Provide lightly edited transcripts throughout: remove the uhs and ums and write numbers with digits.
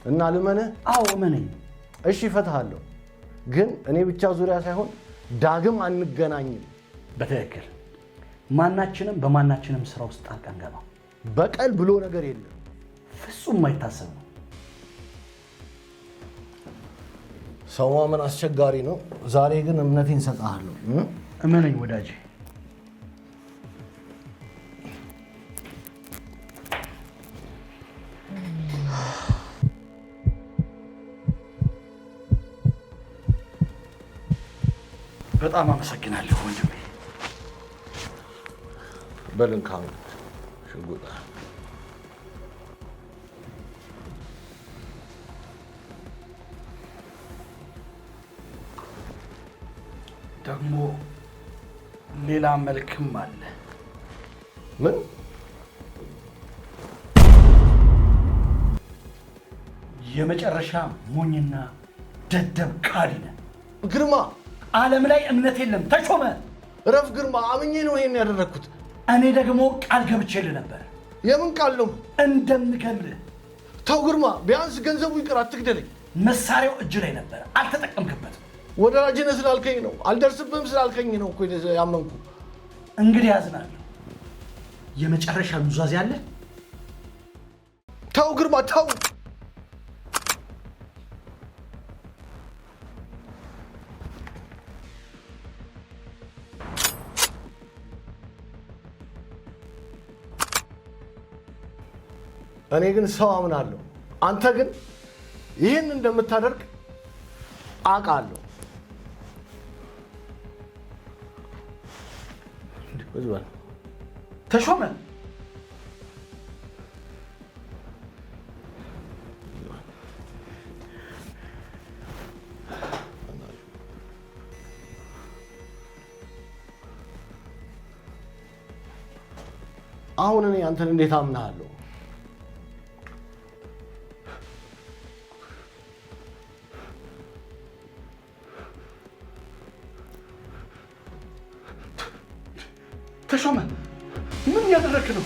እና ልመነህ? አዎ እመነኝ። እሺ እፈታሃለሁ፣ ግን እኔ ብቻ ዙሪያ ሳይሆን ዳግም አንገናኝም። በትክክል ማናችንም በማናችንም ስራ ውስጥ ጣልቃ አንገባም። በቀል ብሎ ነገር የለም። ፍጹም የማይታሰብ ነው። ሰው ማመን አስቸጋሪ ነው። ዛሬ ግን እምነቴን እሰጥሃለሁ። እመነኝ ወዳጄ። በጣም አመሰግናለሁ ወንድሜ። በልንካ ሽጉጥ ደግሞ ሌላ መልክም አለ። ምን? የመጨረሻ ሞኝና ደደብ ካዲ ነህ ግርማ። ዓለም ላይ እምነት የለም። ተሾመ እረፍ ግርማ። አምኜ ነው ይሄን ያደረኩት። እኔ ደግሞ ቃል ገብቼልህ ነበር። የምን ቃል ነው? እንደምገልህ። ተው ግርማ፣ ቢያንስ ገንዘቡ ይቅር፣ አትግደለኝ። መሳሪያው እጅ ላይ ነበር፣ አልተጠቀምክበትም። ወዳጅነህ ስላልከኝ ነው፣ አልደርስብህም ስላልከኝ ነው እኮ ያመንኩ። እንግዲህ ያዝናለሁ። የመጨረሻ ኑዛዜ አለ? ተው ግርማ ተው። እኔ ግን ሰው አምናለሁ። አንተ ግን ይህን እንደምታደርግ አውቃለሁ። ተሾመ አሁን እኔ አንተን እንዴት አምናለሁ? ተሾመ ምን እያደረክ ነው?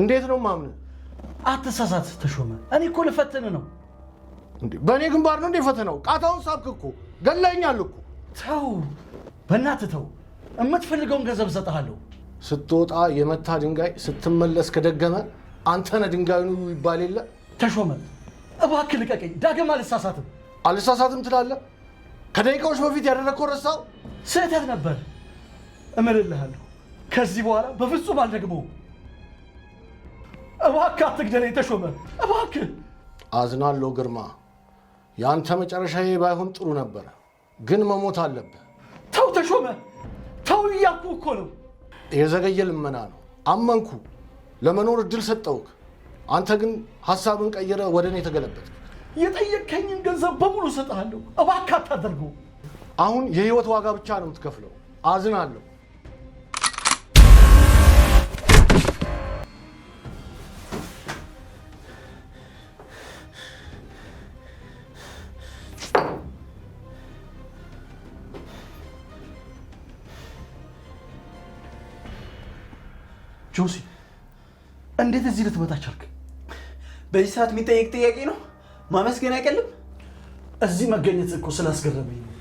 እንዴት ነው ማምን? አትሳሳት ተሾመ፣ እኔ እኮ ልፈትን ነው። እንዴ በእኔ ግንባር ነው እንዴ ፈተናው? ቃታውን ሳብክ እኮ ገለኸኛል እኮ። ተው በእናትህ ተው። የምትፈልገውን ገንዘብ እሰጥሃለሁ። ስትወጣ የመታ ድንጋይ ስትመለስ ከደገመ አንተ ነህ ድንጋዩን ይባል የለ። ተሾመ እባክህ ልቀቀኝ። ዳግም አልሳሳትም። አልሳሳትም ትላለህ? ከደቂቃዎች በፊት ያደረግከው ረሳው? ስህተት ነበር እምልልሃለሁ። ከዚህ በኋላ በፍጹም አልደግመውም። እባክህ አትግደለኝ ተሾመ፣ እባክህ። አዝናለሁ ግርማ፣ የአንተ መጨረሻዬ ባይሆን ጥሩ ነበረ፣ ግን መሞት አለብህ። ተው ተሾመ ተው እያልኩህ እኮ ነው። የዘገየ ልመና ነው። አመንኩ፣ ለመኖር እድል ሰጠውክ። አንተ ግን ሐሳብን ቀይረ ወደ እኔ ተገለበጥክ። የጠየቅከኝን ገንዘብ በሙሉ እሰጥሃለሁ፣ እባክህ አታደርገው። አሁን የህይወት ዋጋ ብቻ ነው የምትከፍለው። አዝናለሁ። ጆሲ እንዴት እዚህ ልትመጣ ቻልክ? በዚህ ሰዓት የሚጠየቅ ጥያቄ ነው። ማመስገን አይቀልም። እዚህ መገኘት እኮ ስላስገረመኝ ነው።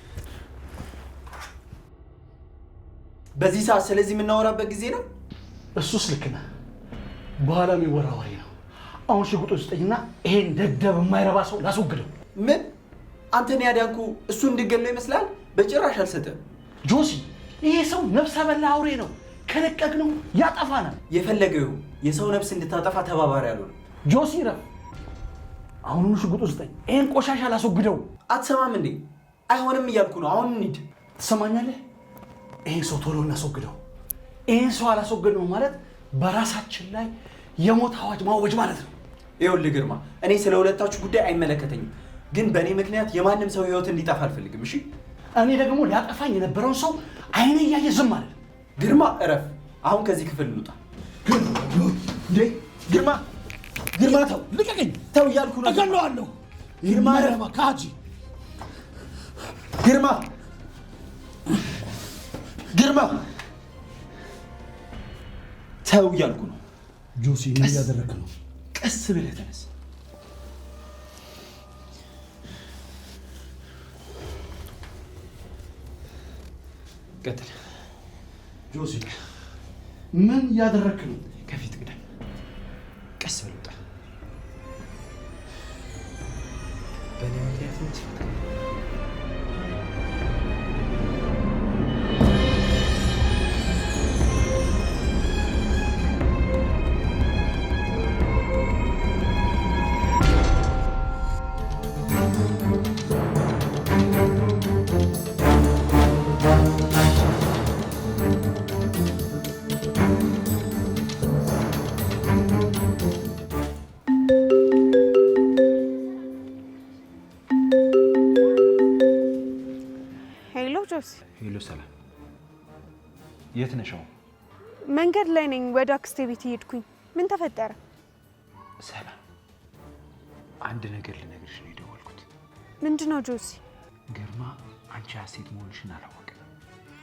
በዚህ ሰዓት ስለዚህ የምናወራበት ጊዜ ነው? እሱስ ልክ ነህ። በኋላ የሚወራ ወሬ ነው። አሁን ሽጉጡን ስጠኝና ይሄን ደደብ የማይረባ ሰው ላስወግደው። ምን? አንተን ያዳንኩ እሱ እንድገለው ይመስላል? በጭራሽ አልሰጠም። ጆሲ ይሄ ሰው ነፍሰ በላ አውሬ ነው። ከለቀቅነው ያጠፋናል። የፈለገው የሰው ነፍስ እንድታጠፋ ተባባሪ አልሆነም። ጆሲ ረፍ። አሁኑኑ ሽጉጡን ስጠኝ። ይሄን ቆሻሻ ላስወግደው። አትሰማም እንዴ? አይሆንም እያልኩ ነው። አሁን እንሂድ። ትሰማኛለህ? ይሄን ሰው ቶሎ እናስወግደው። ይሄን ሰው አላስወግደው ማለት በራሳችን ላይ የሞት አዋጅ ማወጅ ማለት ነው። ይኸውልህ ግርማ፣ እኔ ስለ ሁለታችሁ ጉዳይ አይመለከተኝም፣ ግን በእኔ ምክንያት የማንም ሰው ህይወት እንዲጠፋ አልፈልግም። እሺ? እኔ ደግሞ ሊያጠፋኝ የነበረውን ሰው አይኔ እያየ ዝም አለ። ግርማ እረፍ። አሁን ከዚህ ክፍል እንውጣ። ግርማ ግርማ ተው፣ ልቀቀኝ። ተው እያልኩ ነው። እገለዋለሁ። ግርማ ካጂ ግርማ ግርማ ተው እያልኩ ነው። ጆሲ ምን እያደረክ ነው? ቀስ ብለህ ተነስ። ቀጥል ጆሲ። ምን እያደረክ ነው? ከፊት ቅደም። ቀስ ብለህ ውጣ። በእኔ ምክንያት ነው ትፈታ። ሄሎ ሰላም፣ የት ነሽ? መንገድ ላይ ነኝ። ወደ አክስቴ ቤት ሄድኩኝ። ምን ተፈጠረ? ሰላም፣ አንድ ነገር ልነግርሽ ነው የደወልኩት። ምንድነው ጆሲ? ግርማ አንቺ ሀሴት መሆንሽን አላወቅም።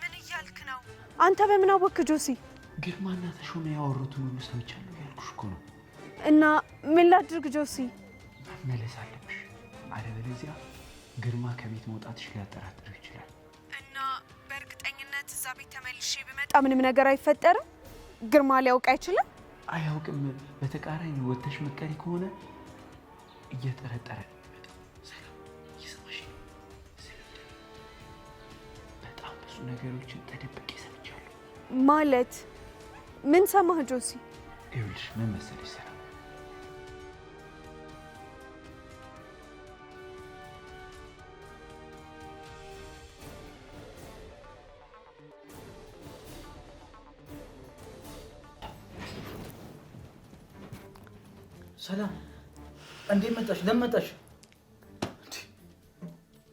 ምን እያልክ ነው? አንተ በምን አወቅክ ጆሲ? ግርማና ተሾመ ያወሩትን ሁሉ ሰምቻለሁ ያልኩሽ እኮ ነው። እና ምን ላድርግ ጆሲ? መመለስ አለብሽ፣ አለበለዚያ ግርማ ከቤት መውጣትሽ ሊያጠራጥር ይችላል። እና በእርግጠኝነት እዛ ቤት ተመልሼ ብመጣ ምንም ነገር አይፈጠርም? ግርማ ሊያውቅ አይችልም? አያውቅም። በተቃራኒ ወተሽ መቀሪ ከሆነ እየጠረጠረ በጣም ብዙ ነገሮችን ተደብቄ ሰምቻለሁ። ማለት ምን ሰማህ ጆሲ? ይኸውልሽ ምን መሰለሽ ሰላም፣ ሰላም እንዴት መጣሽ? ለምን መጣሽ?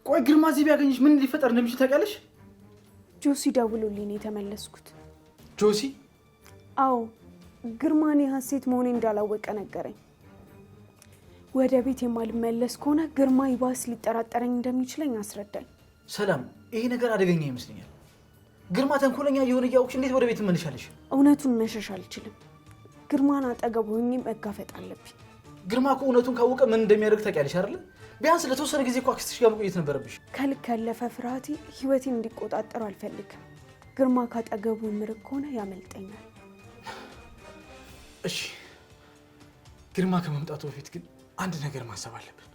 ቆይ ግርማ እዚህ ቢያገኝሽ ምን ሊፈጠር እንደሚችል ታውቂያለሽ? ጆሲ ደውሎልኝ ነው የተመለስኩት። ጆሲ? አዎ ግርማኔ ሀሴት መሆኔን እንዳላወቀ ነገረኝ። ወደ ቤት የማልመለስ ከሆነ ግርማ ይባስ ሊጠራጠረኝ እንደሚችለኝ አስረዳኝ። ሰላም ይሄ ነገር አደገኛ ይመስለኛል። ግርማ ተንኮለኛ የሆነ እያወቅሽ እንዴት ወደ ቤት ትመለሻለሽ? እውነቱን መሸሽ አልችልም። ግርማን አጠገብ ሆኜ መጋፈጥ አለብኝ። ግርማ እኮ እውነቱን ካወቀ ምን እንደሚያደርግ ታውቂያለሽ አይደል? ቢያንስ ለተወሰነ ጊዜ እኮ አክስትሽ ጋር መቆየት ነበረብሽ። ከልክ ያለፈ ፍርሃቴ ህይወቴን እንዲቆጣጠሩ አልፈልግም። ግርማ ካጠገቡ ምርቅ ከሆነ ያመልጠኛል። እሺ ግርማ ከመምጣቱ በፊት ግን አንድ ነገር ማሰብ አለብን።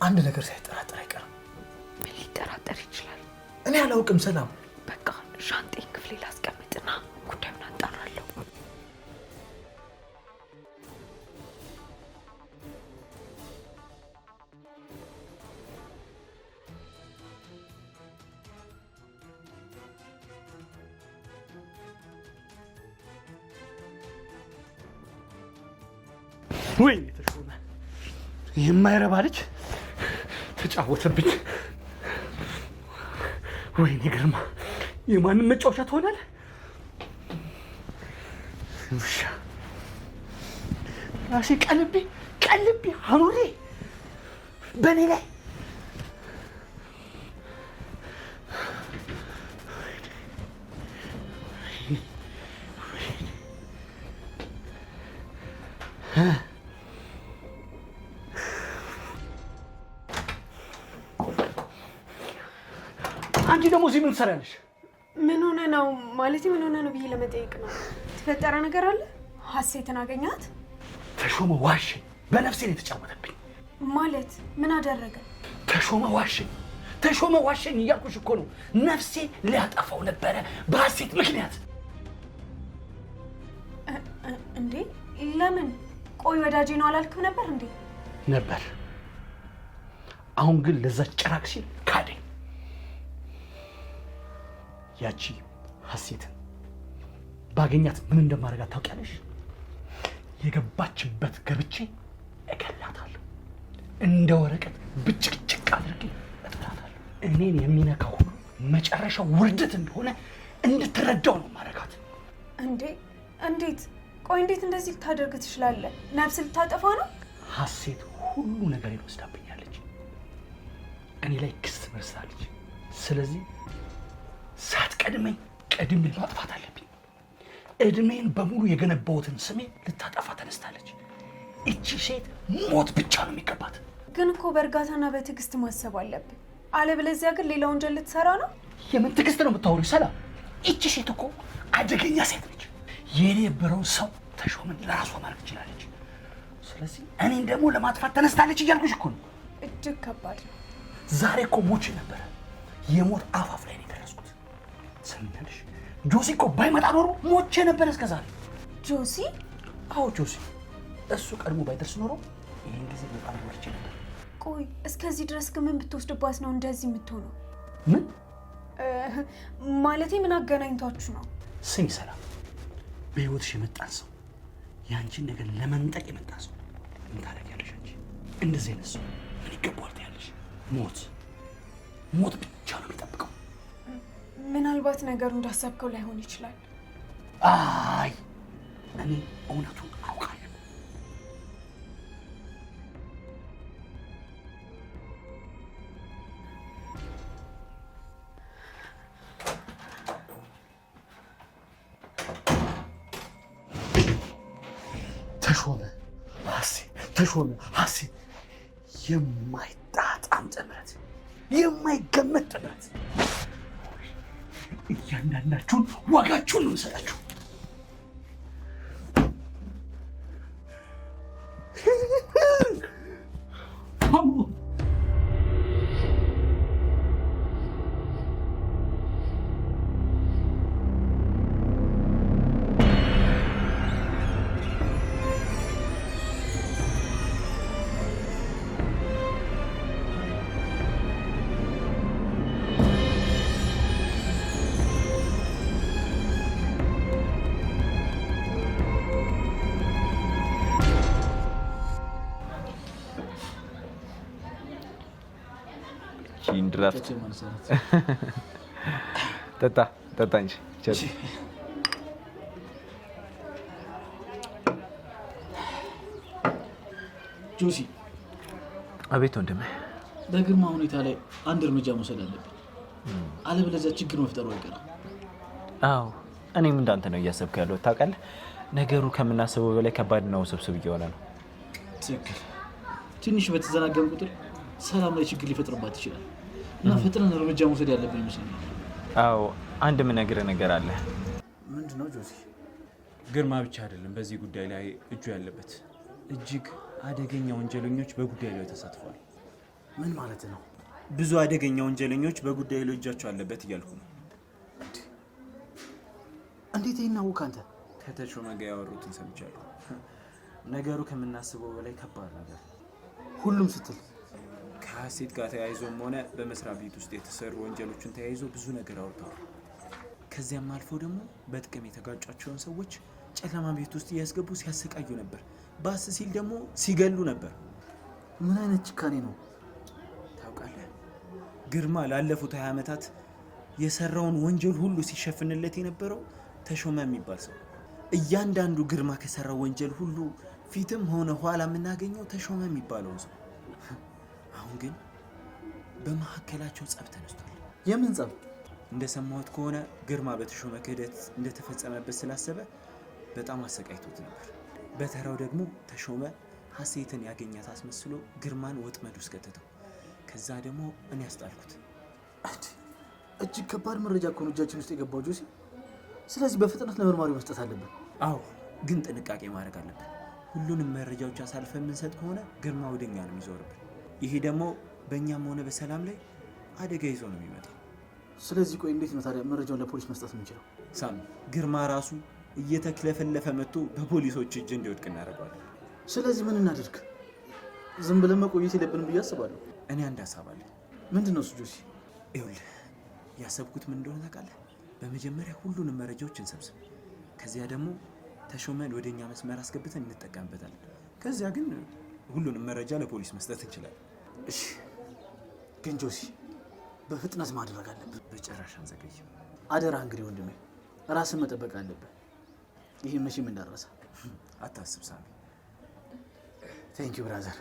አንድ ነገር ሳይጠራጠር አይቀርም። ምን ሊጠራጠር ይችላል? እኔ አላውቅም ሰላም። በቃ ሻንጤን ክፍሌ ላስቀምጥና ጉዳዩን አጣራለሁ። ወይኔ ተሾመ የማይረባ ልጅ ተጫወተብኝ። ወይኔ ግርማ የማንም መጫወቻ ትሆናለህ? ውሻ ራሴ ቀልቤ አኑሬ በእኔ ላይ አንቺ ደግሞ እዚህ ምን ትሰሪያለሽ? ምን ሆነ ነው ማለት ምን ሆነ ነው ብዬ ለመጠየቅ ነው። ተፈጠረ ነገር አለ? ሀሴትን አገኛት? ተሾመ ዋሸኝ። በነፍሴ ነው የተጫወተብኝ። ማለት ምን አደረገ? ተሾመ ዋሸኝ እያልኩሽ እኮ ነው። ነፍሴ ሊያጠፋው ነበረ በሀሴት ምክንያት። እንዴ ለምን? ቆይ ወዳጄ ነው አላልክም ነበር እንዴ? ነበር። አሁን ግን ለዛ ጭራቅ ሲል ካደኝ። ያቺ ሀሴትን ባገኛት ምን እንደማደርጋት ታውቂያለሽ? የገባችበት ገብቼ እገላታለሁ። እንደ ወረቀት ብጭቅጭቅ አድርጌ እጥላታለሁ። እኔን የሚነካው ሁሉ መጨረሻው ውርደት እንደሆነ እንድትረዳው ነው ማረጋት። እንዴ እንዴት? ቆይ እንዴት እንደዚህ ልታደርግ ትችላለህ? ነፍስ ልታጠፋ ነው? ሀሴት ሁሉ ነገር ይወስዳብኛለች። እኔ ላይ ክስ መስራለች። ስለዚህ ሳትቀድመኝ ቀድሜ ማጥፋት አለብኝ። እድሜን በሙሉ የገነባሁትን ስሜ ልታጠፋ ተነስታለች። እቺ ሴት ሞት ብቻ ነው የሚገባት። ግን እኮ በእርጋታና በትዕግስት ማሰብ አለብን። አለበለዚያ ግን ሌላ ወንጀል ልትሰራ ነው። የምን ትዕግስት ነው የምታወሪው? ሰላም፣ እቺ ሴት እኮ አደገኛ ሴት ነች። የነበረውን ሰው ተሾመን ለራሷ ማድረግ ትችላለች። ስለዚህ እኔን ደግሞ ለማጥፋት ተነስታለች እያልኩሽ እኮ ነው። እጅግ ከባድ ነው። ዛሬ እኮ ሞቼ ነበረ። የሞት አፋፍ ላይ ነው የደረስኩት። ሰምኛለሽ? ጆሲ እኮ ባይመጣ ኖሮ ሞቼ ነበረ እስከ ዛሬ። ጆሲ? አዎ ጆሲ። እሱ ቀድሞ ባይደርስ ኖሮ ይህን ጊዜ በጣም ሞቼ ነበር። ቆይ እስከዚህ ድረስ ግን ምን ብትወስድባት ነው እንደዚህ የምትሆነው? ምን ማለቴ ምን አገናኝቷችሁ ነው? ስሚ ሰላም፣ በህይወትሽ የመጣን ሰው የአንቺን ነገር ለመንጠቅ የመጣ ሰው ምን ታደርጊያለሽ አንቺ? እንደዚህ አይነት ሰው ምን ይገባዋል ትያለሽ? ሞት ብቻ ነው የሚጠብቀው። ምናልባት ነገሩ እንዳሰብከው ላይሆን ይችላል። አይ እኔ እውነቱን አውቃለሁ። ተሾመ ሀሴት የማይጣጣም ጥምረት፣ የማይገመት ጥምረት። እያንዳንዳችሁን ዋጋችሁን ነው የምሰጣችሁ። ድራፍት ጠጣ እንጂ ጆሲ። አቤት ወንድሜ። በግርማ ሁኔታ ላይ አንድ እርምጃ መውሰድ አለብን፣ አለበለዚያ ችግር መፍጠሩ አይቀርም። አዎ እኔም እንዳንተ ነው እያሰብክ ያለው። ታውቃለህ፣ ነገሩ ከምናስበው በላይ ከባድና ውስብስብ እየሆነ ነው። ትክክል። ትንሽ በተዘናገም ቁጥር ሰላም ላይ ችግር ሊፈጥርባት ይችላል እና ፈጥነን እርምጃ መውሰድ ያለብን ይመስለኛል። አዎ አንድ የምነግርህ ነገር አለ። ምንድነው ጆሲ? ግርማ ብቻ አይደለም በዚህ ጉዳይ ላይ እጁ ያለበት። እጅግ አደገኛ ወንጀለኞች በጉዳዩ ላይ ተሳትፈዋል። ምን ማለት ነው? ብዙ አደገኛ ወንጀለኞች በጉዳዩ ላይ እጃቸው አለበት እያልኩ ነው። እንዴት ይናውቅ? አንተ ከተሾመ ጋር ያወሩትን ሰምቻለሁ። ነገሩ ከምናስበው በላይ ከባድ ነገር። ሁሉም ስትል ከሀሴት ጋር ተያይዞም ሆነ በመስሪያ ቤት ውስጥ የተሰሩ ወንጀሎችን ተያይዞ ብዙ ነገር አውርተዋል። ከዚያም አልፎ ደግሞ በጥቅም የተጋጯቸውን ሰዎች ጨለማ ቤት ውስጥ እያስገቡ ሲያሰቃዩ ነበር። ባስ ሲል ደግሞ ሲገሉ ነበር። ምን አይነት ጭካኔ ነው? ታውቃለህ፣ ግርማ ላለፉት 20 ዓመታት የሰራውን ወንጀል ሁሉ ሲሸፍንለት የነበረው ተሾመ የሚባል ሰው። እያንዳንዱ ግርማ ከሰራው ወንጀል ሁሉ ፊትም ሆነ ኋላ የምናገኘው ተሾመ የሚባለውን ሰው። አሁን ግን በመካከላቸው ጸብ ተነስቷል። የምን ጸብ? እንደሰማሁት ከሆነ ግርማ በተሾመ ክህደት እንደተፈጸመበት ስላሰበ በጣም አሰቃይቶት ነበር። በተራው ደግሞ ተሾመ ሀሴትን ያገኛት አስመስሎ ግርማን ወጥመድ ውስጥ ከተተው። ከዛ ደግሞ እኔ ያስጣልኩት። እጅግ ከባድ መረጃ እኮ ነው እጃችን ውስጥ የገባው ጆሲ። ስለዚህ በፍጥነት ለመርማሪው መስጠት አለብን። አዎ፣ ግን ጥንቃቄ ማድረግ አለብን። ሁሉንም መረጃዎች አሳልፈን የምንሰጥ ከሆነ ግርማ ወደኛ ነው የሚዞርብን። ይሄ ደግሞ በእኛም ሆነ በሰላም ላይ አደጋ ይዞ ነው የሚመጣው። ስለዚህ ቆይ እንዴት ነው ታዲያ መረጃውን ለፖሊስ መስጠት የምንችለው? ሳሚ፣ ግርማ ራሱ እየተክለፈለፈ መጥቶ በፖሊሶች እጅ እንዲወድቅ እናደርገዋለን። ስለዚህ ምን እናድርግ? ዝም ብለን መቆየት የለብንም ብዬ አስባለሁ። እኔ አንድ ሀሳብ አለኝ። ምንድን ነው እሱ ጆሲ? ይኸውልህ ያሰብኩት ምን እንደሆነ ታውቃለህ? በመጀመሪያ ሁሉንም መረጃዎች እንሰብስብ። ከዚያ ደግሞ ተሾመን ወደኛ መስመር አስገብተን እንጠቀምበታለን። ከዚያ ግን ሁሉንም መረጃ ለፖሊስ መስጠት እንችላለን። እሺ፣ ግን ጆሲ በፍጥነት ማድረግ አለብን። በጭራሽ አንዘገይም። አደራ እንግዲህ ወንድሜ ራስን መጠበቅ አለብን። ይሄ መቼም እንዳረሳ አታስብ ሳሚ። ቴንክ ዩ ብራዘር።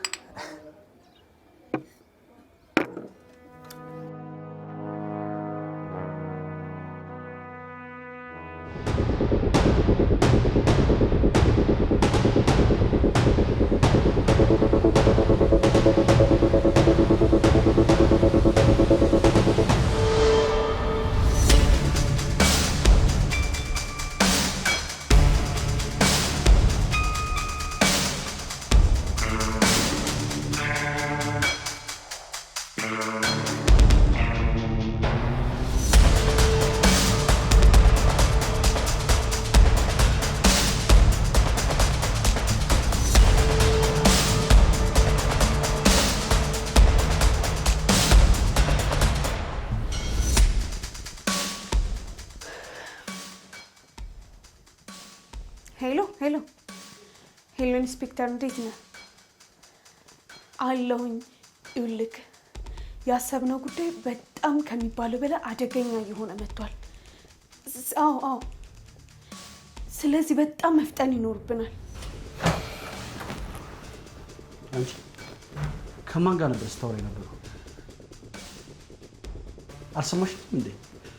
ሄሎ ኢንስፔክተር እንዴት ነህ? አለሁኝ። ይኸውልህ ያሰብነው ጉዳይ በጣም ከሚባለው በላይ አደገኛ እየሆነ መጥቷል። አዎ። ስለዚህ በጣም መፍጠን ይኖርብናል። አንቺ ከማን ጋር ነበር ስታወራ የነበረው? አልሰማሽም እንዴ?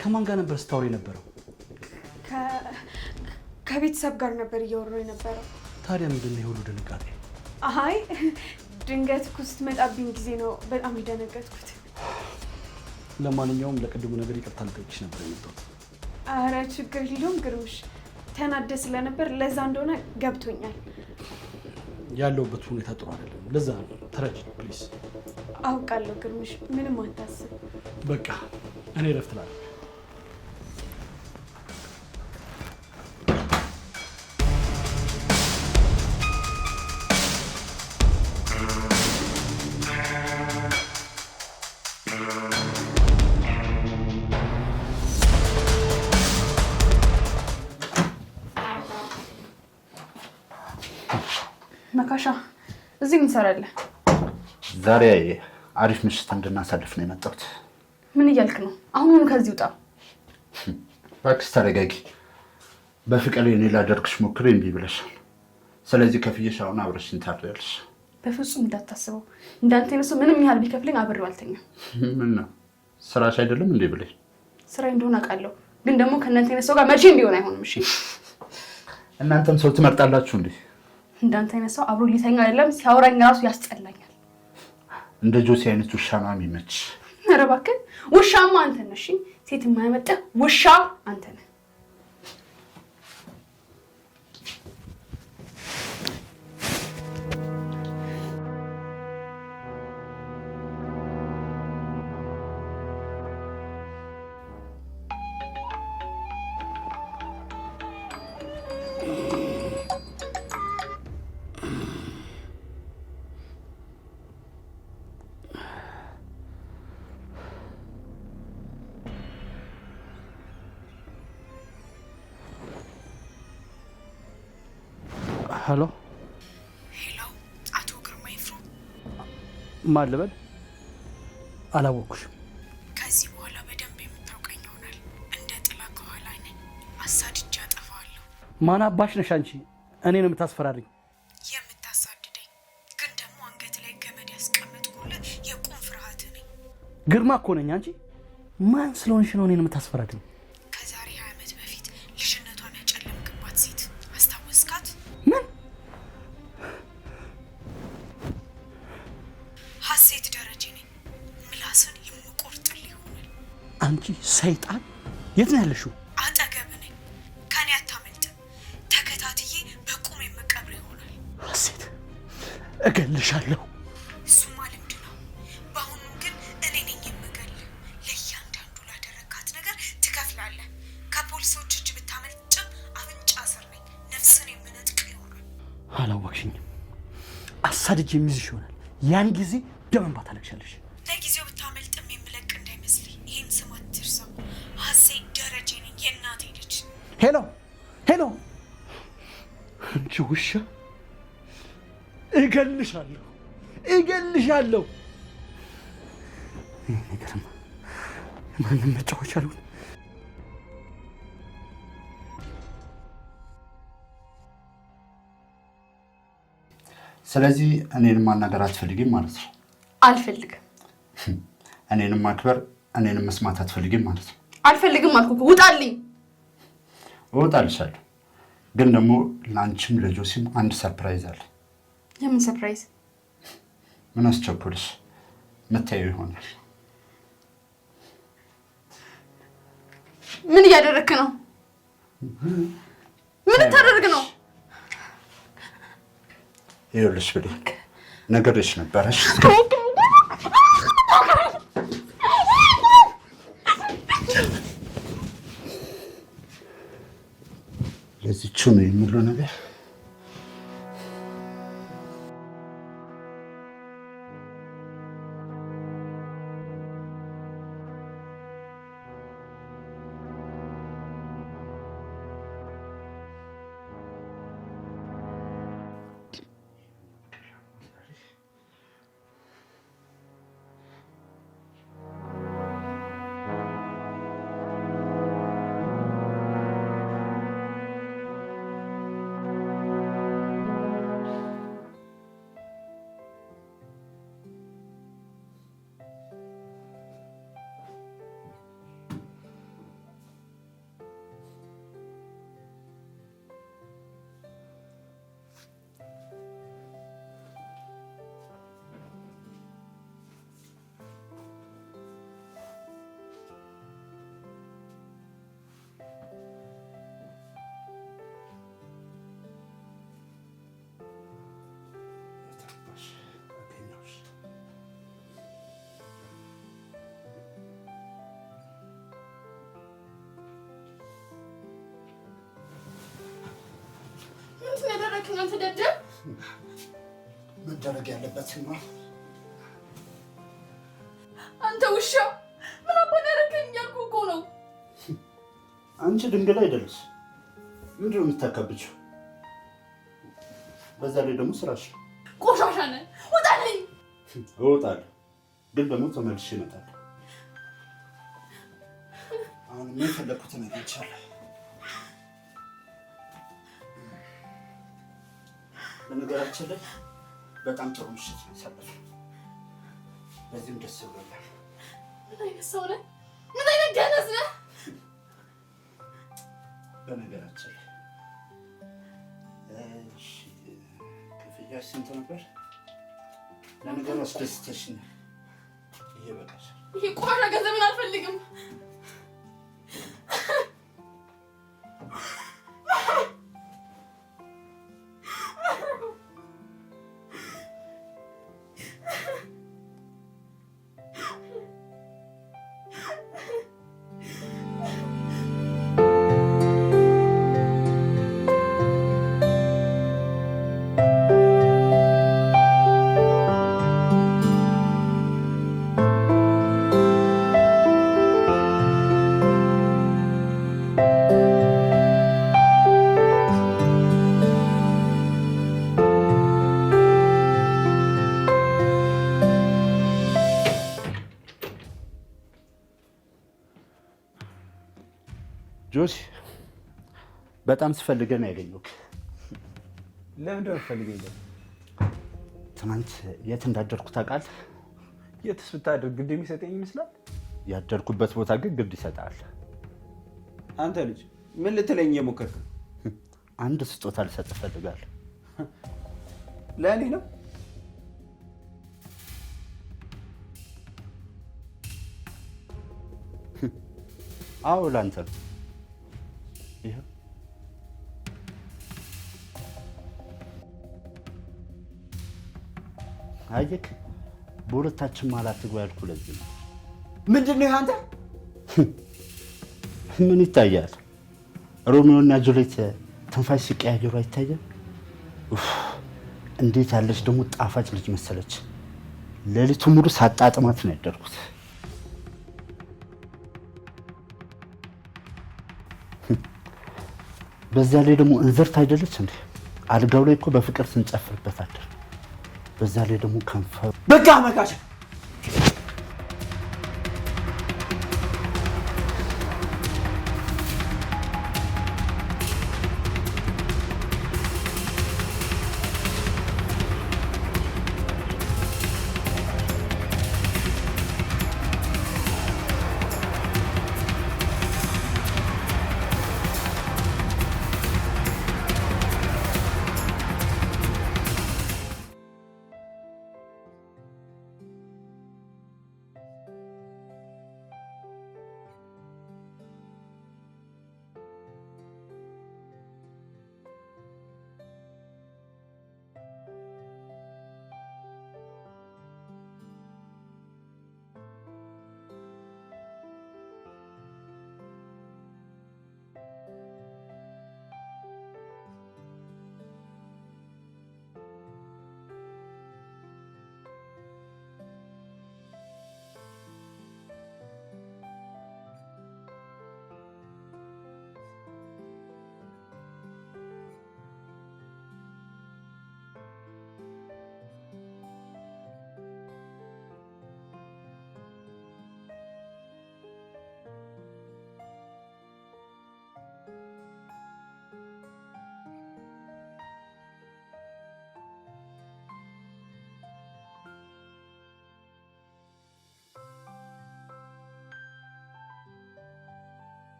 ከማን ጋር ነበር ስታወራ የነበረው? ከቤተሰብ ጋር ነበር እያወራሁ የነበረው። ታዲያ ምንድን ነው የሁሉ ድንጋጤ? አይ ድንገት እኮ ስትመጣብኝ ጊዜ ነው በጣም የደነገጥኩት። ለማንኛውም ለቅድሙ ነገር ይቅርታ ልጠይቅሽ ነበር የመጣሁት። አረ ችግር የለውም ግርምሽ፣ ተናደ ስለነበር ለዛ እንደሆነ ገብቶኛል። ያለውበት ሁኔታ ጥሩ አይደለም። ለዛ ተረጅ ፕሊዝ። አውቃለሁ ግርምሽ፣ ምንም አታስብ። በቃ እኔ እረፍት ላድርግ። መካሻ እዚህ ምን ትሰራለህ? ዛሬ አሪፍ ምሽት እንድናሳልፍ ነው የመጣሁት። ምን እያልክ ነው? አሁኑኑ ከዚህ ውጣ። እባክሽ ተረጋጊ። በፍቅር እኔ ላደርግሽ ሞክሬ እምቢ ብለሻል። ስለዚህ ከፍዬሽ አሁን አብረሽኝ ታድሪያለሽ። በፍጹም እንዳታስበው። እንዳንተ አይነት ሰው ምንም ያህል ቢከፍለኝ አብሬው አልተኛም። ምን ነው ስራሽ አይደለም እንዴ ብለሽ? ስራ እንደሆነ አውቃለሁ፣ ግን ደግሞ ከእናንተ አይነት ሰው ጋር መቼም ቢሆን አይሆንም። እሺ እናንተም ሰው ትመርጣላችሁ እንዴ? እንዳንተ አይነት ሰው አብሮ ሊተኛ አይደለም ሲያወራኝ ራሱ ያስጠላኛል። እንደ ጆሲ አይነት ውሻ ነው የሚመች። ኧረ እባክህ ውሻማ አንተ ነህ። እሺ ሴት የማያመጣ ውሻ አንተ ነህ። ሄሎ ሄሎ፣ አቶ ግርማ ይፍሩ። ማን ልበል? አላወኩሽም። ከዚህ በኋላ በደንብ የምታውቀኝ ይሆናል። እንደ ጥላ ከኋላ ነኝ። አሳድጄ አጠፋዋለሁ። ማን አባሽ ነሽ አንቺ? እኔን የምታስፈራሪኝ? የምታሳድደኝ ግን ደግሞ አንገት ላይ ገመድ ያስቀመጥኩልህ የቁም ፍርሃት ነኝ። ግርማ እኮ ነኝ። አንቺ ማን ስለሆንሽ ነው እኔን የምታስፈራሪኝ? ከዛሬ 20 ዓመት በፊት ልጅነቷን ያጨለምክባት ሴት አስታወስካት? ምን? ሀሴት ደረጀ ነኝ። ምላስን የምቆርጥልህ ይሆናል። አንቺ ሰይጣን! የት ነው ያለሽው? አጠገብ ነኝ። ከኔ አታመልጥም። ተከታትዬ በቁም የምቀብር ይሆናል። ሀሴት እገልሻለሁ። እሱማ ልምድ ነው። በአሁኑ ግን እኔ ነኝ የምገልህ። ለእያንዳንዱ ላደረግካት ነገር ትከፍላለህ። ከፖሊሶች እጅ ብታመልጭም አፍንጫ ስር ነኝ። ነፍስን የምነጥቅ ይሆናል። አላወቅሽኝም። አሳድጄ የሚይዝሽ ይሆናል። ያን ጊዜ ደም እንባ ታለቅሻለሽ። ለጊዜው ብታመልጥም የምለቅ እንዳይመስልህ። ይህን ስም አትርሳው። ሀሴት ደረጀ ነኝ፣ የእናቴ ልጅ። ሄሎ ሄሎ! አንቺ ውሻ! እገልሻለሁ እገልሻለሁ! ይህ ነገርማ ማንም መጫወቻ አልሆነ። ስለዚህ እኔንም ማናገር አትፈልጊም ማለት ነው? አልፈልግም። እኔንም ማክበር እኔንም መስማት አትፈልጊም ማለት ነው? አልፈልግም አልኩህ እኮ ውጣልኝ። እወጣልሻለሁ፣ ግን ደግሞ ለአንቺም ለጆሲም አንድ ሰርፕራይዝ አለ። የምን ሰርፕራይዝ? ምን አስቸኩልሽ? መታየው ይሆናል። ምን እያደረግክ ነው? ምን ታደርግ ነው? ይኸውልሽ ብሌን ነገርሽ ነበረሽ። ለዚቹ ነው የምለው ነገር። አትንቀኝ አንተ ደደብ። መደረግ ያለበት ነው። አንተ ውሻ ምን አባን ያደረገኝ እያልኩህ እኮ ነው። አንቺ ድንግል አይደለሽ። ምንድን ነው የምታካብጂው? በዛ ላይ ደግሞ ስራሽ ቆሻሻ ነህ። ውጣልኝ። እወጣለሁ፣ ግን ደግሞ ተመልሼ እመጣለሁ። አሁን ምን ፈለኩት ነገር ይቻላል። በነገራችን ላይ በጣም ጥሩ ምሽት ነው ያሳለፍነው። በዚህም ደስ ብሎኛል። ምን አይነት ሰው ነህ? ምን አይነት ደነዝ ነህ? በነገራችን ላይ እሺ፣ ክፍያሽ ስንት ነበር? ለነገሩ አስደስተሽኛል። ይሄ በቃሽ። ይሄ ቆሻሻ ገንዘብን አልፈልግም። ጆሲ በጣም ስፈልገን ያገኘሁት። ለምን ደው ፈልገኝ? ትናንት የት እንዳደርኩ ታውቃለህ? የትስ ብታደርግ ግድ የሚሰጠኝ ይመስላል? ያደርኩበት ቦታ ግን ግድ ይሰጣል። አንተ ልጅ ምን ልትለኝ የሞከርክ? አንድ ስጦታ ልሰጥ እፈልጋለሁ። ለእኔ ነው? አዎ ለአንተ ነው። ይኸው አየክ፣ በሁለታችን መሀል አትግባ ያልኩህ ለዚህ ነው። ምንድን ነው አንተ? ምን ይታያል? ሮሚዮና ጁሊየት ትንፋሽ ሲቀያየሩ አይታየም? እንዴት ያለች ደግሞ ጣፋጭ ልጅ መሰለች። ሌሊቱ ሙሉ ሳጣጥማት ነው ያደርኩት። በዛ ላይ ደግሞ እንዝርት አይደለች እንዴ? አልጋው ላይ እኮ በፍቅር ስንጨፍርበት አደር። በዛ ላይ ደግሞ ከንፈሩ በቃ መካሻ።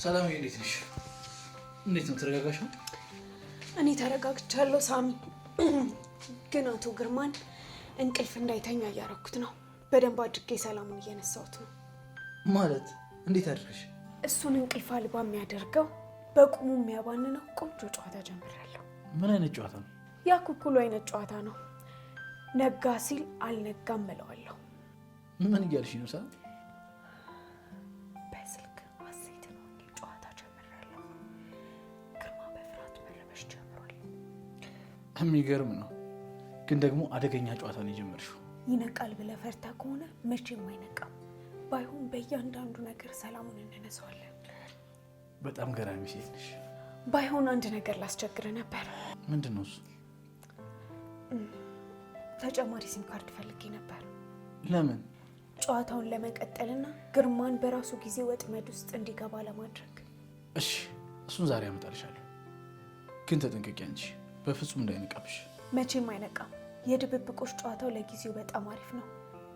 ሰላም፣ እንዴት ነሽ? እንዴት ነው? ተረጋጋሽ? እኔ ተረጋግቻለሁ ሳሚ፣ ግን አቶ ግርማን እንቅልፍ እንዳይተኛ እያደረኩት ነው። በደንብ አድርጌ ሰላሙን እየነሳሁት ነው። ማለት እንዴት አድርገሽ? እሱን እንቅልፍ አልባ የሚያደርገው በቁሙ የሚያባንነው ቆንጆ ጨዋታ ጀምሬያለሁ። ምን አይነት ጨዋታ ነው? ያ ኩኩሉ አይነት ጨዋታ ነው። ነጋ ሲል አልነጋም እለዋለሁ። ምን እያልሽ ነው? በስልክ ሀሴትን የሚገርም ነው፣ ግን ደግሞ አደገኛ ጨዋታ ነው የጀመርሽው። ይነቃል ብለህ ፈርተህ ከሆነ መቼም አይነቃም። ባይሆን በእያንዳንዱ ነገር ሰላሙን እንነሳዋለን። በጣም ገራሚ ሴት ነሽ። ባይሆን አንድ ነገር ላስቸግርህ ነበር። ምንድን ነው እሱ? ተጨማሪ ሲም ካርድ ፈልጌ ነበር። ለምን? ጨዋታውን ለመቀጠልና ግርማን በራሱ ጊዜ ወጥመድ ውስጥ እንዲገባ ለማድረግ። እሺ፣ እሱን ዛሬ አመጣልሻለሁ፣ ግን ተጠንቀቂ አንቺ፣ በፍጹም እንዳይነቃብሽ። መቼም አይነቃም። የድብብቆሽ ጨዋታው ለጊዜው በጣም አሪፍ ነው።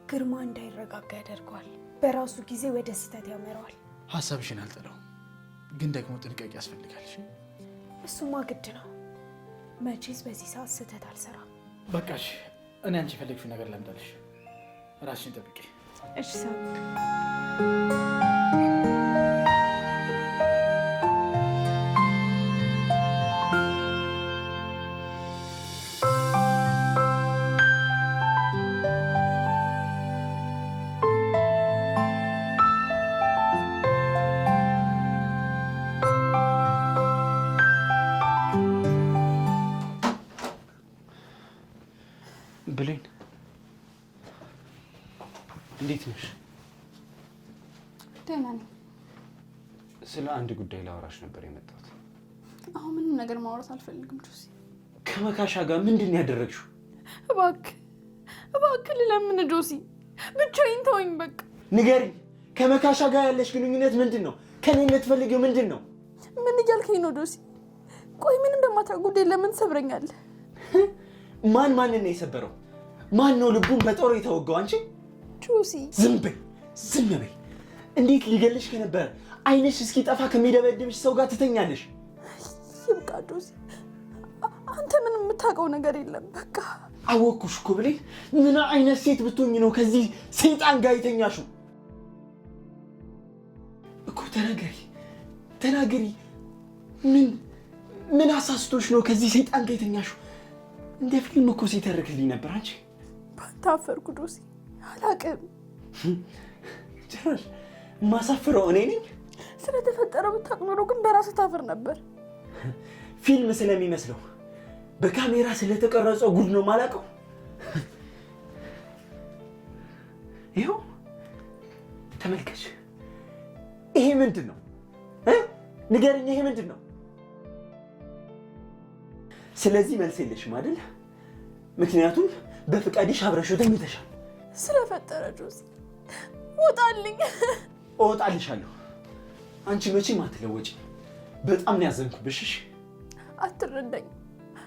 ግርማ እንዳይረጋጋ ያደርገዋል፣ በራሱ ጊዜ ወደ ስህተት ያመራዋል። ሀሳብሽን አልጥለው፣ ግን ደግሞ ጥንቃቄ ያስፈልጋል። እሱማ ግድ ነው። መቼስ በዚህ ሰዓት ስህተት አልሰራም። በቃሽ፣ እኔ አንቺ የፈለግሽው ነገር ለምዳልሽ። ራስሽን ጠብቂ እሺ። ሰው ብሌን እንዴት ነሽ? ደህና ነኝ። ስለ አንድ ጉዳይ ላወራሽ ነበር የመጣሁት። አሁን ምንም ነገር ማውራት አልፈልግም ጆሲ። ከመካሻ ጋር ምንድን ያደረግሽው? እባክህ ልለምን ጆሲ፣ ብቻዬን ተወኝ በቃ። ንገሪኝ፣ ከመካሻ ጋር ያለሽ ግንኙነት ምንድን ነው? ከኔ የምትፈልጊው ምንድን ነው? ምን እያልከኝ ነው ጆሲ? ቆይ ምን እንደማታውቅ ጉዳይ ለምን ትሰብረኛለህ? ማን ማንን ነው የሰበረው? ማን ነው ልቡን በጦር የተወጋው? አንቺ ጆሲ። ዝም በይ፣ ዝም በይ። እንዴት ሊገልሽ ከነበረ አይንሽ እስኪጠፋ ከሚደበድብሽ ሰው ጋር ትተኛለሽ? ይብቃ ጆሲ፣ አንተ ምን የምታውቀው ነገር የለም። በቃ አወኩሽ እኮ ብሌን። ምን አይነት ሴት ብትሆኝ ነው ከዚህ ሰይጣን ጋር የተኛሽው? እኮ ተናገሪ። ምን አሳስቶሽ ነው ከዚህ ሰይጣን ጋር የተኛሽው? እንደ ፊልም እኮ ሲተርክልኝ ነበር። አንቺ ታፈርኩ ጆሲ፣ አላውቅም። ጭራሽ ማሳፍረው እኔ ነኝ? ስለተፈጠረ ብታውቅ ኖሮ ግን በራስህ ታፍር ነበር። ፊልም ስለሚመስለው በካሜራ ስለተቀረጸው ጉድ ነው ማላውቀው። ይኸው ተመልከች። ይሄ ምንድን ነው? ንገርኝ፣ ይሄ ምንድን ነው? ስለዚህ መልስ የለሽም አይደል? ምክንያቱም በፍቃድሽ አብረሽው ተኝተሻል። ስለፈጠረ ጆሲ ውጣልኝ። እወጣልሻለሁ። አንቺ መቼም አትለወጪ። በጣም ነው ያዘንኩብሽ።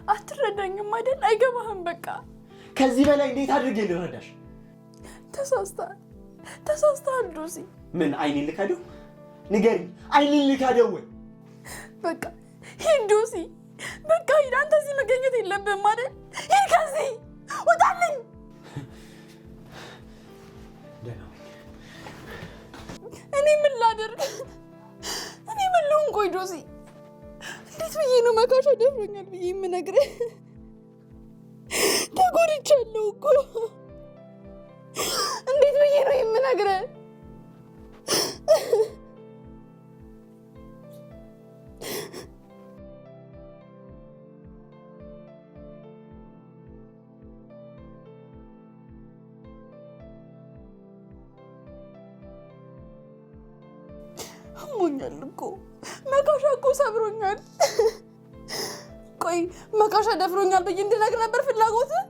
አትረዳኝም አይደል? አይገባህም። በቃ ከዚህ በላይ እንዴት አድርጌ ልረዳሽ? ተሳስተሃል ጆሲ። ምን አይኔን ልካደው? ንገሪኝ፣ አይኔን ልካደው ወይ? በቃ ሂድ ጆሲ፣ በቃ ሂድ። አንተ እዚህ መገኘት የለብህም አይደል? ሂድ ከዚህ ውጣልኝ። እኔ ምን ላድርግ? እኔ ምን ልሁን? ቆይ ጆሲ፣ እንዴት ብዬ ነው መካሻ ደፍሮኛል ብዬ የምነግርህ? ተጎድቻለሁ እኮ። እንዴት ብዬ ነው የምነግርህ? አሞኛል እኮ መካሻ እኮ ሰብሮኛል። ቆይ መካሻ ደፍሮኛል ብዬ እንድነግር ነበር ፍላጎትህ?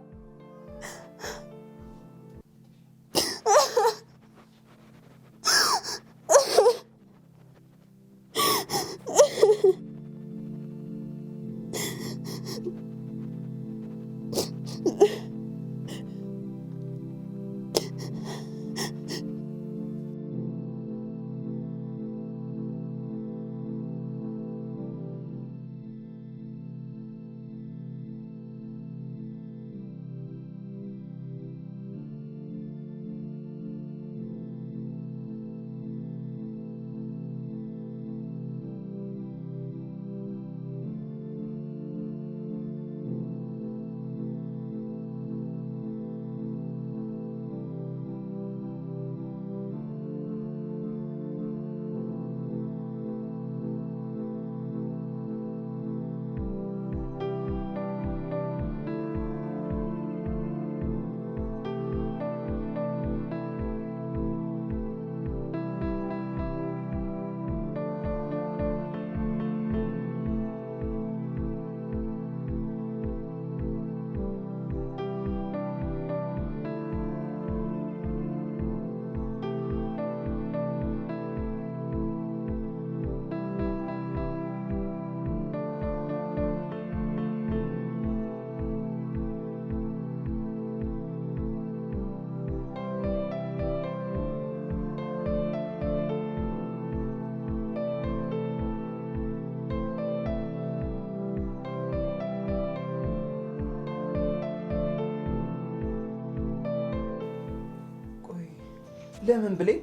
ለምን ብሌን?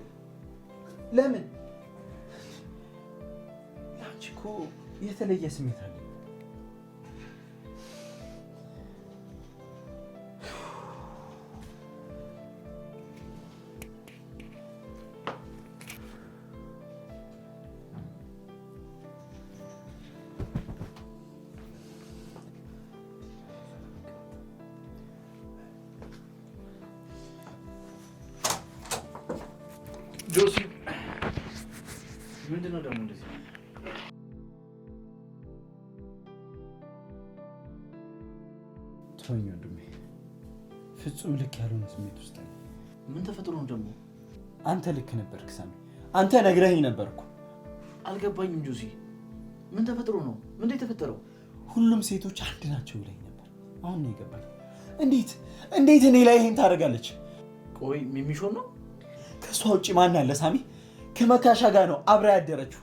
ለምን? ለአንቺ እኮ የተለየ ስሜት አለ። ጆሲ ምንድን ነው ደግሞ እንደዚህ? ተወኝ ወንድሜ፣ ፍጹም ልክ ያልሆነ ስሜት ውስጥ ነው። ምን ተፈጥሮ ነው ደግሞ? አንተ ልክ ነበርክ ሳሚ፣ አንተ ነግረኸኝ ነበርኩ። አልገባኝም ጆሲ፣ ምን ተፈጥሮ ነው? ምንድን የተፈጠረው? ሁሉም ሴቶች አንድ ናቸው ብለኝ ነበር። አሁን ነው የገባኝ። እንዴት እኔ ላይ ይሄን ታደርጋለች? ቆይ ሚሚሾን ነው? ከእሷ ውጭ ማን አለ ሳሚ? ከመካሻ ጋር ነው አብራ ያደረችው።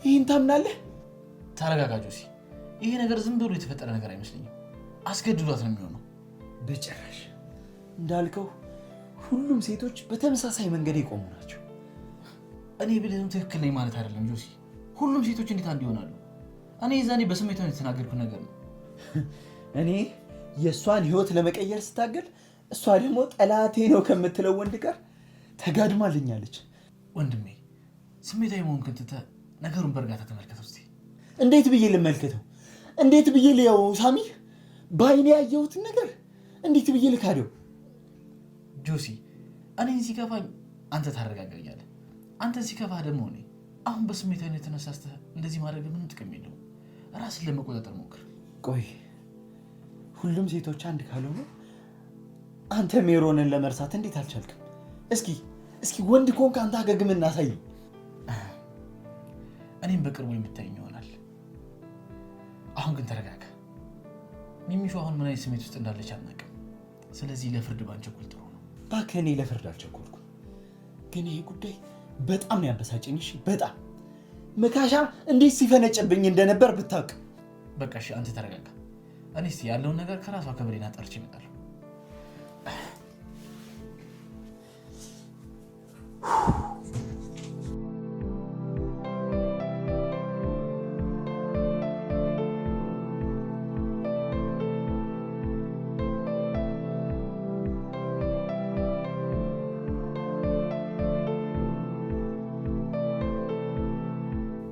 ይህን ታምናለህ? ተረጋጋ ጆሲ፣ ይሄ ነገር ዝም ብሎ የተፈጠረ ነገር አይመስለኝም። አስገድዷት ነው የሚሆነው። በጭራሽ። እንዳልከው ሁሉም ሴቶች በተመሳሳይ መንገድ የቆሙ ናቸው። እኔ ብልህም ትክክል ነኝ ማለት አይደለም ጆሲ። ሁሉም ሴቶች እንዴት አንድ ይሆናሉ? እኔ የዛኔ በስሜታዊ የተናገርኩት ነገር ነው። እኔ የእሷን ህይወት ለመቀየር ስታገል፣ እሷ ደግሞ ጠላቴ ነው ከምትለው ወንድ ጋር ተጋድማልኛለች። ወንድሜ ስሜታዊ መሆንክን ትተህ ነገሩን በእርጋታ ተመልከተው እስኪ። እንዴት ብዬ ልመልከተው? እንዴት ብዬ ልየው ሳሚ? በአይኔ ያየሁትን ነገር እንዴት ብዬ ልካደው? ጆሲ እኔን ሲከፋኝ አንተ ታረጋጋኛለህ፣ አንተን ሲከፋህ ደግሞ እኔ። አሁን በስሜታዊነት የተነሳስተህ እንደዚህ ማድረግ ምንም ጥቅም የለውም። ራስን ለመቆጣጠር ሞክር። ቆይ ሁሉም ሴቶች አንድ ካልሆኑ አንተ ሜሮንን ለመርሳት እንዴት አልቻልክም? እስኪ ወንድ ከሆንክ አንተ አገግም እናሳየኝ። እኔም በቅርቡ የምታየኝ ይሆናል። አሁን ግን ተረጋጋ። ሚሚሹ አሁን ምን አይነት ስሜት ውስጥ እንዳለች አናውቅም። ስለዚህ ለፍርድ ባንቸኩል ጥሩ ነው። እባክህ እኔ ለፍርድ አልቸኮልኩም፣ ግን ይሄ ጉዳይ በጣም ነው ያበሳጨኝ። እሺ በጣም መካሻ እንዴት ሲፈነጭብኝ እንደነበር ብታውቅ። በቃ እሺ አንተ ተረጋጋ። እኔ እስኪ ያለውን ነገር ከራሷ ከብሬና ጠርቼ እመጣለሁ።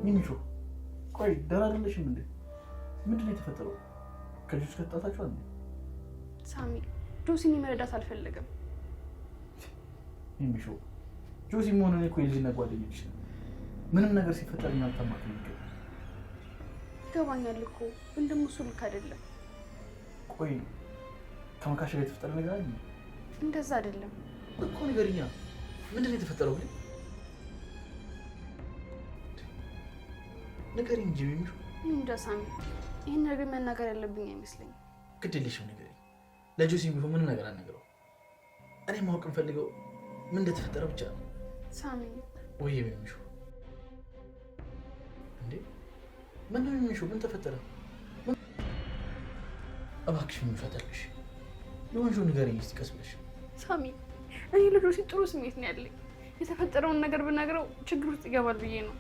ሚሚሾ ቆይ ደህና አይደለሽም እንዴ? ምንድን ነው የተፈጠረው? ከልጆች ከተጣጣችሁ እንዴ? ሳሚ ጆሲን መረዳት አልፈለገም። ሚሚሾ ጆሲ መሆኑን እኮ የልጅነት ጓደኞች ነው። ምንም ነገር ሲፈጠር እኛን ታማክሩ ይገባል። ይገባኛል እኮ ግን ደግሞ እሱ ልክ አይደለም። ቆይ ከመካሻ ጋር የተፈጠረ ነገር አለ? እንደዛ አይደለም እኮ ንገሪኛ። ምንድን ነው የተፈጠረው? ግን ንገሪኝ እንጂ ሚሚሾ። እንጃ ሳሚ፣ ይህን ነገር መናገር ያለብኝ አይመስለኝም። ግድ የለሽም ንገሪኝ። ለጆሲ ቢሆን ምንም ነገር አልነግረውም። እኔ ማወቅ የምፈልገው ምን እንደተፈጠረ ብቻ ነው። ሳሚ ወይ ሚሚሾ። እንዴ ምን ነው ሚሚሾ? ምን ተፈጠረ? እባክሽ ሚሚሾ አታልቅሽ። ለወንጆ ንገሪኝ እስኪ ቀስ ብለሽ። ሳሚ እኔ ለጆሲ ጥሩ ስሜት ነው ያለኝ። የተፈጠረውን ነገር ብናገረው ችግር ውስጥ ይገባል ብዬ ነው።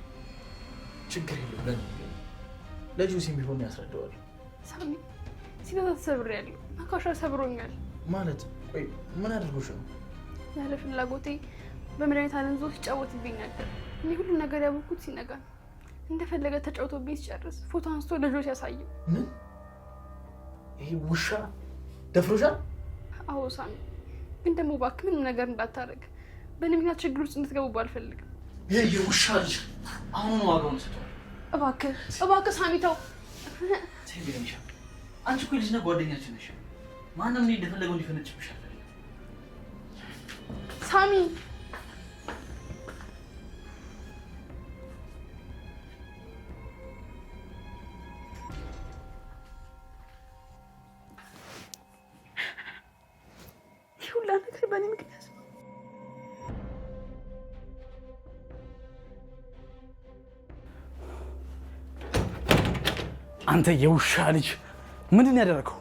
ችግር የለም ለጆሲም ቢሆን ያስረዳዋል። ሳሚ ሲበዛ ተሰብሬያለሁ። መካሻ ሰብሮኛል። ማለት ቆይ ምን አድርጎሽ ነው? ያለ ፍላጎቴ በመድኃኒት አለንዞ ሲጫወትብኛል። እኔ ሁሉም ነገር ያወቅሁት ሲነጋ እንደፈለገ ተጫውቶብኝ ሲጨርስ ፎቶ አንስቶ ለጆሲ ያሳየው። ምን? ይሄ ውሻ ደፍሮሻል? አዎ ሳሚ፣ ግን ደግሞ እባክህ ምንም ነገር እንዳታረግ። በእኔ ምክንያት ችግር ውስጥ እንድትገቡ አልፈልግም። ይሄ የውሻ ልጅ አሁን ዋጋውን ሰጥቷል። እባክህ ሳሚ ተው። ትሄድልሻ። አንቺ እኮ ልጅ ነህ፣ ጓደኛችን ነሽ። ማንም እኔ እንደፈለገው እንዲፈነጭብሽ አልፈልግም። ሳሚ ይህ ሁላ ነገር በእኔ ምክንያት ነው። አንተ የውሻ ልጅ ምንድን ያደረገው?